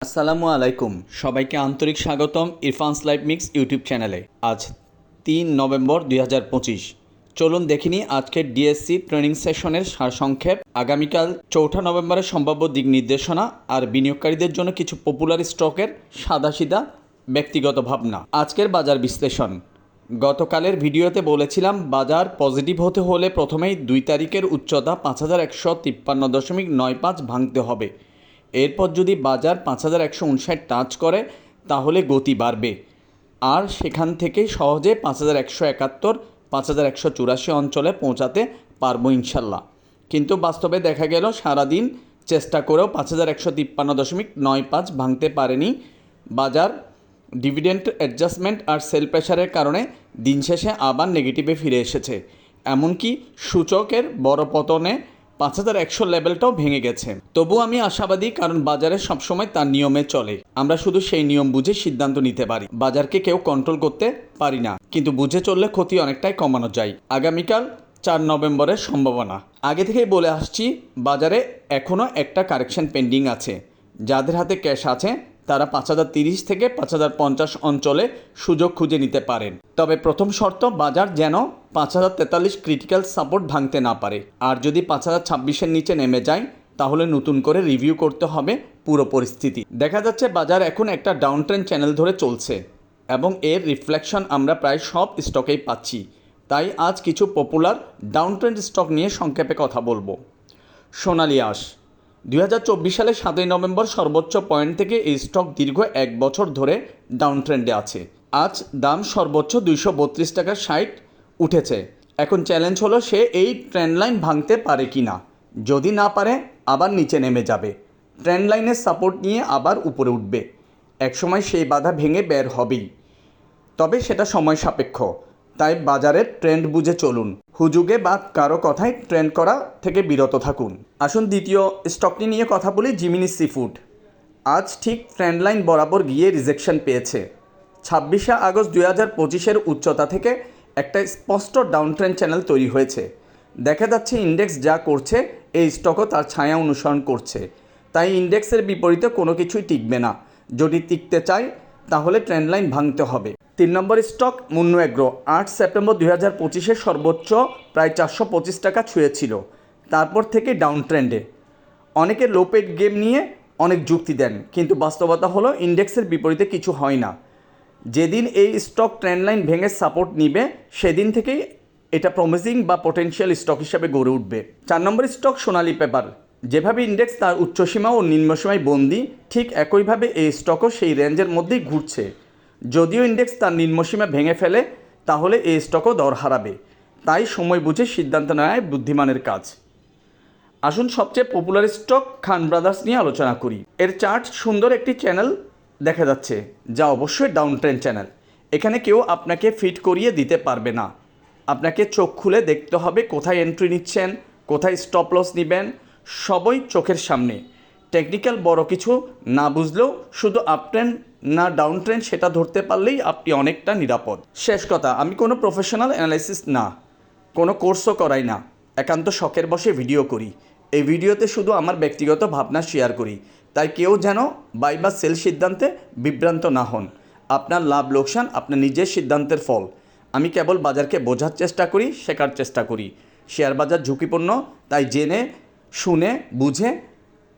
আসসালামু আলাইকুম, সবাইকে আন্তরিক স্বাগতম ইরফানস লাইভ মিক্স ইউটিউব চ্যানেলে। আজ 3 নভেম্বর 2025। চলুন দেখিনি আজকের ডিএসসি ট্রেনিং সেশনের সারসংক্ষেপ, আগামীকাল 4 নভেম্বরের সম্ভাব্য দিক নির্দেশনা আর বিনিয়োগকারীদের জন্য কিছু পপুলার স্টকের সাদাসিধা ব্যক্তিগত ভাবনা। আজকের বাজার বিশ্লেষণ। গতকালের ভিডিওতে বলেছিলাম বাজার পজিটিভ হতে হলে প্রথমেই 2 তারিখের উচ্চতা 5153.95 ভাঙতে হবে। এরপর যদি বাজার 5159 টাচ করে তাহলে গতি বাড়বে, আর সেখান থেকে সহজে 5171 5184 অঞ্চলে পৌঁছাতে পারবো ইনশাল্লাহ। কিন্তু বাস্তবে দেখা গেল সারাদিন চেষ্টা করেও 5153.95 ভাঙতে পারেনি বাজার। ডিভিডেন্ড অ্যাডজাস্টমেন্ট আর সেল প্রেশারের কারণে দিন শেষে আবার নেগেটিভে ফিরে এসেছে। এমনকি সূচকের বড় পতনে 5100 লেভেলটাও ভেঙে গেছে। তবু আমি আশাবাদী, কারণ বাজারে সবসময় তার নিয়মে চলে। আমরা শুধু সেই নিয়ম বুঝে সিদ্ধান্ত নিতে পারি। বাজারকে কেউ কন্ট্রোল করতে পারি না, কিন্তু বুঝে চললে ক্ষতি অনেকটাই কমানো যায়। আগামীকাল 4 নভেম্বরের সম্ভাবনা। আগে থেকেই বলে আসছি, বাজারে এখনও একটা কারেকশন পেন্ডিং আছে। যাদের হাতে ক্যাশ আছে তারা 5030 থেকে 5050 অঞ্চলে সুযোগ খুঁজে নিতে পারেন। তবে প্রথম শর্ত, বাজার যেন 5043 ক্রিটিক্যাল সাপোর্ট ভাঙতে না পারে। আর যদি 5026-এর নিচে নেমে যায় তাহলে নতুন করে রিভিউ করতে হবে পুরো পরিস্থিতি। দেখা যাচ্ছে বাজার এখন একটা ডাউন ট্রেন্ড চ্যানেল ধরে চলছে এবং এর রিফ্লেকশন আমরা প্রায় সব স্টকেই পাচ্ছি। তাই আজ কিছু পপুলার ডাউন ট্রেন্ড স্টক নিয়ে সংক্ষেপে কথা বলবো। সোনালী আঁশ। 2024 সালে 7 নভেম্বর সর্বোচ্চ পয়েন্ট থেকে এই স্টক দীর্ঘ 1 বছর ধরে ডাউন ট্রেন্ডে আছে। আজ দাম সর্বোচ্চ 232 টাকা 60 উঠেছে। এখন চ্যালেঞ্জ হলো সে এই ট্রেন্ড লাইন ভাঙতে পারে কি না। যদি না পারে আবার নিচে নেমে যাবে, ট্রেন্ড লাইনের সাপোর্ট নিয়ে আবার উপরে উঠবে। একসময় সেই বাধা ভেঙে বের হবেই, তবে সেটা সময় সাপেক্ষ। তাই বাজারের ট্রেন্ড বুঝে চলুন, হুজুগে বা কারো কথায় ট্রেন্ড করা থেকে বিরত থাকুন। আসুন দ্বিতীয় স্টকটি নিয়ে কথা বলি, জিমিনি সি ফুড। আজ ঠিক ট্রেন্ড লাইন বরাবর গিয়ে রিজেকশন পেয়েছে। 26 আগস্ট 2025-এর উচ্চতা থেকে একটা স্পষ্ট ডাউন ট্রেন্ড চ্যানেল তৈরি হয়েছে। দেখা যাচ্ছে ইন্ডেক্স যা করছে এই স্টকও তার ছায়া অনুসরণ করছে। তাই ইন্ডেক্সের বিপরীতে কোনো কিছুই টিকবে না। যদি টিকতে চায় তাহলে ট্রেন্ড লাইন ভাঙতে হবে। 3 নম্বর স্টক মুন্নু এগ্রো। 8 সেপ্টেম্বর 2025-এর সর্বোচ্চ প্রায় 425 টাকা ছুঁয়েছিল। তারপর থেকে ডাউন ট্রেন্ডে। অনেকে লো পেড গেম নিয়ে অনেক যুক্তি দেন, কিন্তু বাস্তবতা হলো ইন্ডেক্সের বিপরীতে কিছু হয় না। যেদিন এই স্টক ট্রেন্ড লাইন ভেঙে সাপোর্ট নিবে সেদিন থেকেই এটা প্রমিসিং বা পটেনশিয়াল স্টক হিসাবে গড়ে উঠবে। 4 নম্বর স্টক সোনালী পেপার। যেভাবে ইন্ডেক্স তার উচ্চসীমা ও নিম্নসীমায় বন্দি, ঠিক একইভাবে এই স্টকও সেই রেঞ্জের মধ্যেই ঘুরছে। যদিও ইন্ডেক্স তার নিম্নসীমা ভেঙে ফেলে তাহলে এই স্টকও দর হারাবে। তাই সময় বুঝে সিদ্ধান্ত নেওয়াই বুদ্ধিমানের কাজ। আসুন সবচেয়ে পপুলার স্টক খান ব্রাদার্স নিয়ে আলোচনা করি। এর চার্ট সুন্দর একটি চ্যানেল দেখা যাচ্ছে, যা অবশ্যই ডাউন ট্রেন্ড চ্যানেল। এখানে কেউ আপনাকে ফিট করিয়ে দিতে পারবে না। আপনাকে চোখ খুলে দেখতে হবে কোথায় এন্ট্রি নিচ্ছেন, কোথায় স্টপ লস নেবেন, সবই চোখের সামনে। টেকনিক্যাল বড় কিছু না বুঝলেও শুধু আপ ট্রেন্ড না ডাউন ট্রেন্ড সেটা ধরতে পারলেই আপনি অনেকটা নিরাপদ। শেষ কথা, আমি কোনো প্রফেশনাল অ্যানালাইসিস না, কোনো কোর্সও করাই না, একান্ত শখের বসে ভিডিও করি। এই ভিডিওতে শুধু আমার ব্যক্তিগত ভাবনা শেয়ার করি। তাই কেউ যেন বাই বা সেল সিদ্ধান্তে বিভ্রান্ত না হন। আপনার লাভ লোকসান আপনার নিজের সিদ্ধান্তের ফল। আমি কেবল বাজারকে বোঝার চেষ্টা করি, শেখার চেষ্টা করি। শেয়ার বাজার ঝুঁকিপূর্ণ, তাই জেনে শুনে বুঝে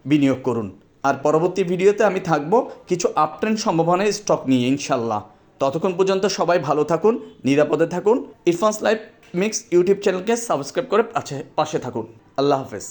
বিনিয়োগ করুন। আর পরবর্তী ভিডিওতে আমি থাকবো কিছু আপট্রেন্ড সম্ভাবনার স্টক নিয়ে ইনশাল্লাহ। ততক্ষণ পর্যন্ত সবাই ভালো থাকুন, নিরাপদে থাকুন। ইরফানস লাইভ মিক্স ইউটিউব চ্যানেলকে সাবস্ক্রাইব করে পাশে থাকুন। আল্লাহ হাফেজ।